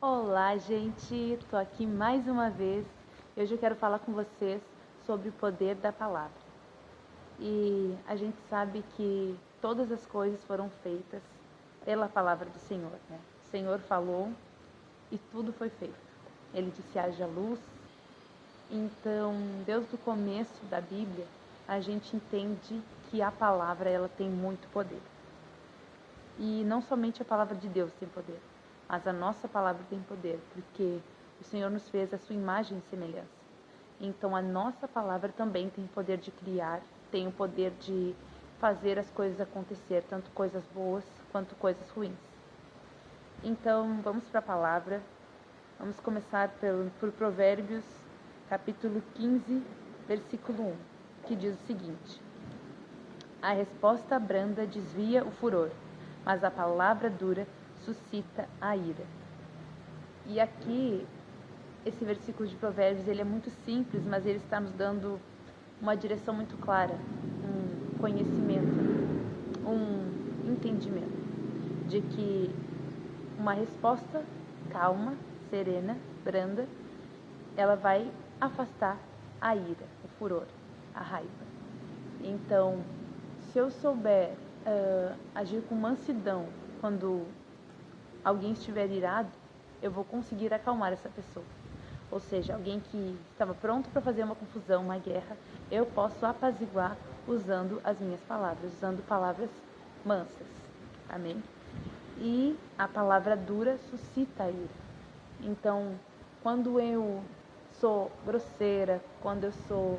Olá, gente! Tô aqui mais uma vez. Hoje eu quero falar com vocês sobre o poder da palavra. E a gente sabe que todas as coisas foram feitas pela palavra do Senhor, né? O Senhor falou e tudo foi feito. Ele disse: haja luz. Então, desde o começo da Bíblia, a gente entende que a palavra ela tem muito poder. E não somente a palavra de Deus tem poder, mas a nossa palavra tem poder, porque o Senhor nos fez a sua imagem e semelhança. Então a nossa palavra também tem o poder de criar, tem o poder de fazer as coisas acontecer, tanto coisas boas quanto coisas ruins. Então vamos para a palavra. Vamos começar por Provérbios, capítulo 15, versículo 1, que diz o seguinte: a resposta branda desvia o furor, mas a palavra dura suscita a ira. E aqui, esse versículo de Provérbios, ele é muito simples, mas ele está nos dando uma direção muito clara, um conhecimento, um entendimento de que uma resposta calma, serena, branda, ela vai afastar a ira, o furor, a raiva. Então, se eu souber agir com mansidão quando alguém estiver irado, eu vou conseguir acalmar essa pessoa. Ou seja, alguém que estava pronto para fazer uma confusão, uma guerra, eu posso apaziguar usando as minhas palavras, usando palavras mansas. Amém? E a palavra dura suscita a ira. Então, quando eu sou grosseira, quando eu sou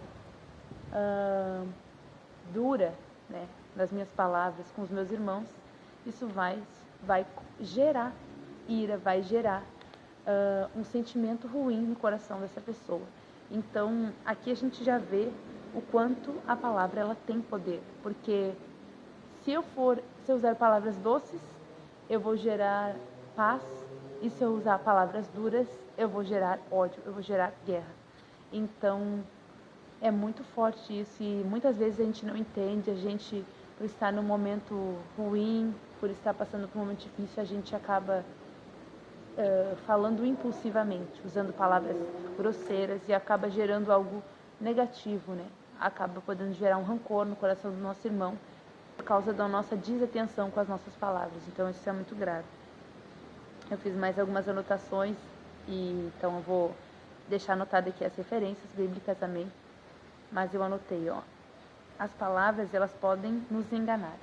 dura, né, nas minhas palavras com os meus irmãos, isso vai gerar ira, vai gerar um sentimento ruim no coração dessa pessoa. Então, aqui a gente já vê o quanto a palavra ela tem poder, porque se eu usar palavras doces, eu vou gerar paz, e se eu usar palavras duras, eu vou gerar ódio, eu vou gerar guerra. Então, é muito forte isso e muitas vezes a gente não entende, a gente, por estar num momento ruim, por estar passando por um momento difícil, a gente acaba falando impulsivamente, usando palavras grosseiras e acaba gerando algo negativo, né? Acaba podendo gerar um rancor no coração do nosso irmão por causa da nossa desatenção com as nossas palavras. Então isso é muito grave. Eu fiz mais algumas anotações e então eu vou deixar anotado aqui as referências bíblicas também. Mas eu anotei, ó. As palavras, elas podem nos enganar.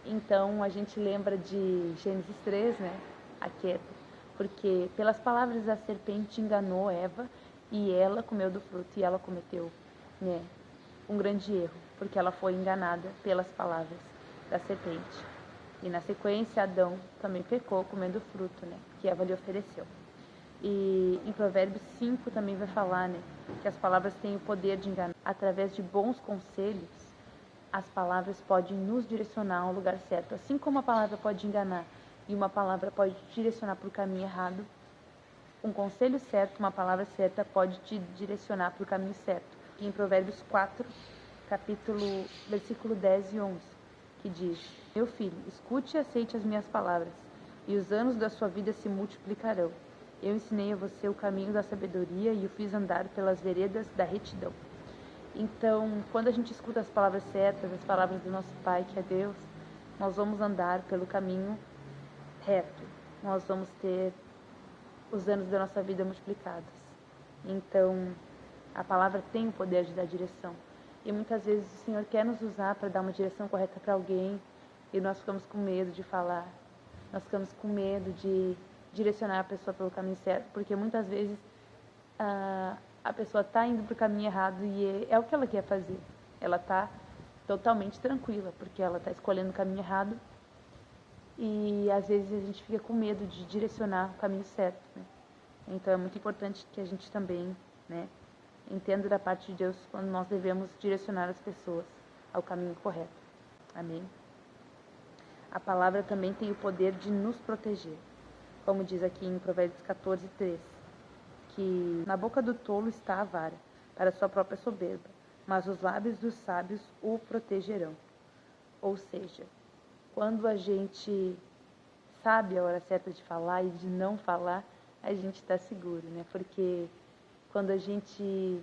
Então, a gente lembra de Gênesis 3, né? A queda. Porque pelas palavras a serpente enganou Eva e ela comeu do fruto e ela cometeu, né, um grande erro, porque ela foi enganada pelas palavras da serpente. E na sequência, Adão também pecou comendo o fruto, né, que Eva lhe ofereceu. E em Provérbios 5 também vai falar, né, que as palavras têm o poder de enganar. Através de bons conselhos, as palavras podem nos direcionar ao lugar certo. Assim como a palavra pode enganar e uma palavra pode te direcionar para o caminho errado, um conselho certo, uma palavra certa pode te direcionar para o caminho certo. E em Provérbios 4, versículo 10 e 11, que diz: meu filho, escute e aceite as minhas palavras, e os anos da sua vida se multiplicarão. Eu ensinei a você o caminho da sabedoria e o fiz andar pelas veredas da retidão. Então, quando a gente escuta as palavras certas, as palavras do nosso Pai, que é Deus, nós vamos andar pelo caminho reto. Nós vamos ter os anos da nossa vida multiplicados. Então, a palavra tem o poder de dar direção. E muitas vezes o Senhor quer nos usar para dar uma direção correta para alguém e nós ficamos com medo de falar. Nós ficamos com medo de direcionar a pessoa pelo caminho certo, porque muitas vezes a pessoa está indo para o caminho errado e é o que ela quer fazer. Ela está totalmente tranquila, porque ela está escolhendo o caminho errado e às vezes a gente fica com medo de direcionar o caminho certo, né? Então é muito importante que a gente também, né, entenda da parte de Deus quando nós devemos direcionar as pessoas ao caminho correto. Amém? A palavra também tem o poder de nos proteger, como diz aqui em Provérbios 14, 3, que na boca do tolo está a vara, para sua própria soberba, mas os lábios dos sábios o protegerão. Ou seja, quando a gente sabe a hora certa de falar e de não falar, a gente está seguro, né? Porque quando a gente,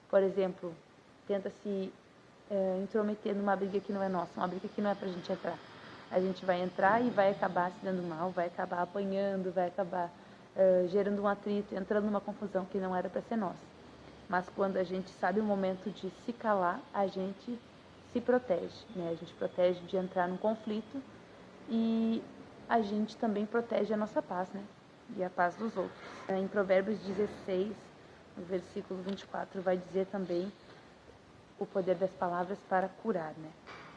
por exemplo, tenta se intrometer numa briga que não é nossa, uma briga que não é pra gente entrar, a gente vai entrar e vai acabar se dando mal, vai acabar apanhando, vai acabar gerando um atrito, entrando numa confusão que não era para ser nossa. Mas quando a gente sabe o momento de se calar, a gente se protege, né? A gente protege de entrar num conflito e a gente também protege a nossa paz, né? E a paz dos outros. Em Provérbios 16, no versículo 24, vai dizer também o poder das palavras para curar, né?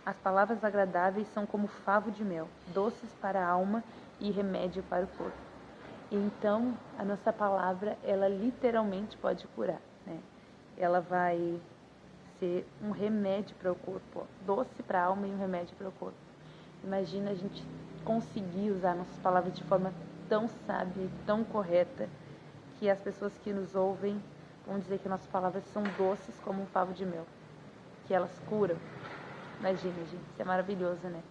As palavras agradáveis são como favo de mel, doces para a alma e remédio para o corpo. Então, a nossa palavra, ela literalmente pode curar, né? Ela vai ser um remédio para o corpo, ó, doce para a alma e um remédio para o corpo. Imagina a gente conseguir usar nossas palavras de forma tão sábia, tão correta, que as pessoas que nos ouvem vão dizer que nossas palavras são doces como um favo de mel, que elas curam. Imagina, gente, isso é maravilhoso, né?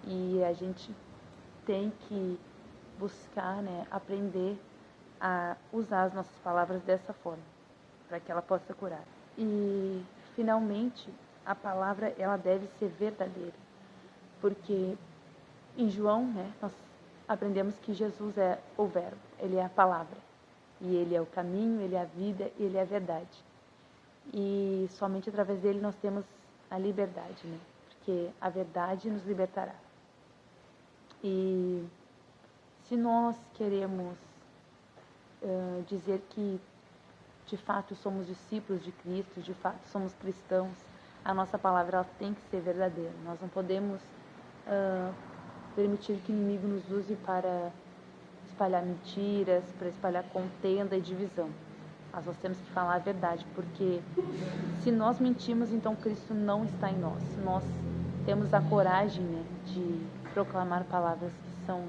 E a gente tem que buscar, né, aprender a usar as nossas palavras dessa forma, para que ela possa curar. E, finalmente, a palavra, ela deve ser verdadeira, porque em João, né, nós aprendemos que Jesus é o verbo, ele é a palavra, e ele é o caminho, ele é a vida, ele é a verdade. E somente através dele nós temos a liberdade, né? Porque a verdade nos libertará. E se nós queremos dizer que de fato somos discípulos de Cristo, de fato somos cristãos, a nossa palavra ela tem que ser verdadeira. Nós não podemos permitir que o inimigo nos use para espalhar mentiras, para espalhar contenda e divisão. Mas nós temos que falar a verdade, porque se nós mentimos, então Cristo não está em nós. Nós temos a coragem, né, de proclamar palavras que são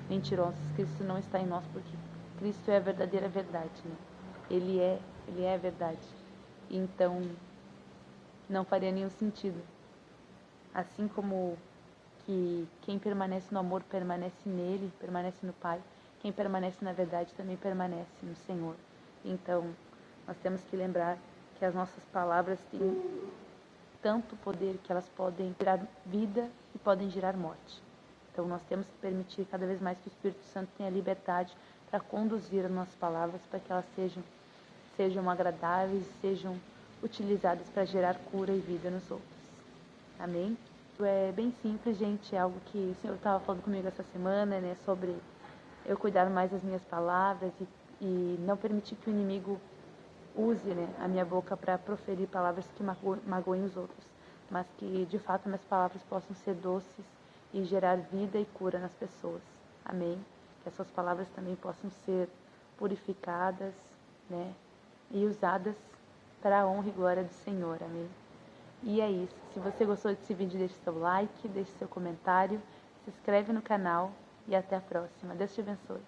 mentirosas. Cristo não está em nós, porque Cristo é a verdadeira verdade, né? Ele é a verdade. Então, não faria nenhum sentido. Assim como que quem permanece no amor permanece nele, permanece no Pai, quem permanece na verdade também permanece no Senhor. Então, nós temos que lembrar que as nossas palavras têm tanto poder que elas podem gerar vida e podem gerar morte. Então, nós temos que permitir cada vez mais que o Espírito Santo tenha liberdade para conduzir as nossas palavras, para que elas sejam agradáveis, sejam utilizadas para gerar cura e vida nos outros. Amém? É bem simples, gente, é algo que o Senhor estava falando comigo essa semana, né, sobre eu cuidar mais das minhas palavras e não permitir que o inimigo use, né, a minha boca para proferir palavras que magoem os outros, mas que de fato minhas palavras possam ser doces e gerar vida e cura nas pessoas. Amém? Que essas palavras também possam ser purificadas, né, e usadas para a honra e glória do Senhor. Amém? E é isso. Se você gostou desse vídeo, deixe seu like, deixe seu comentário, se inscreve no canal e até a próxima. Deus te abençoe.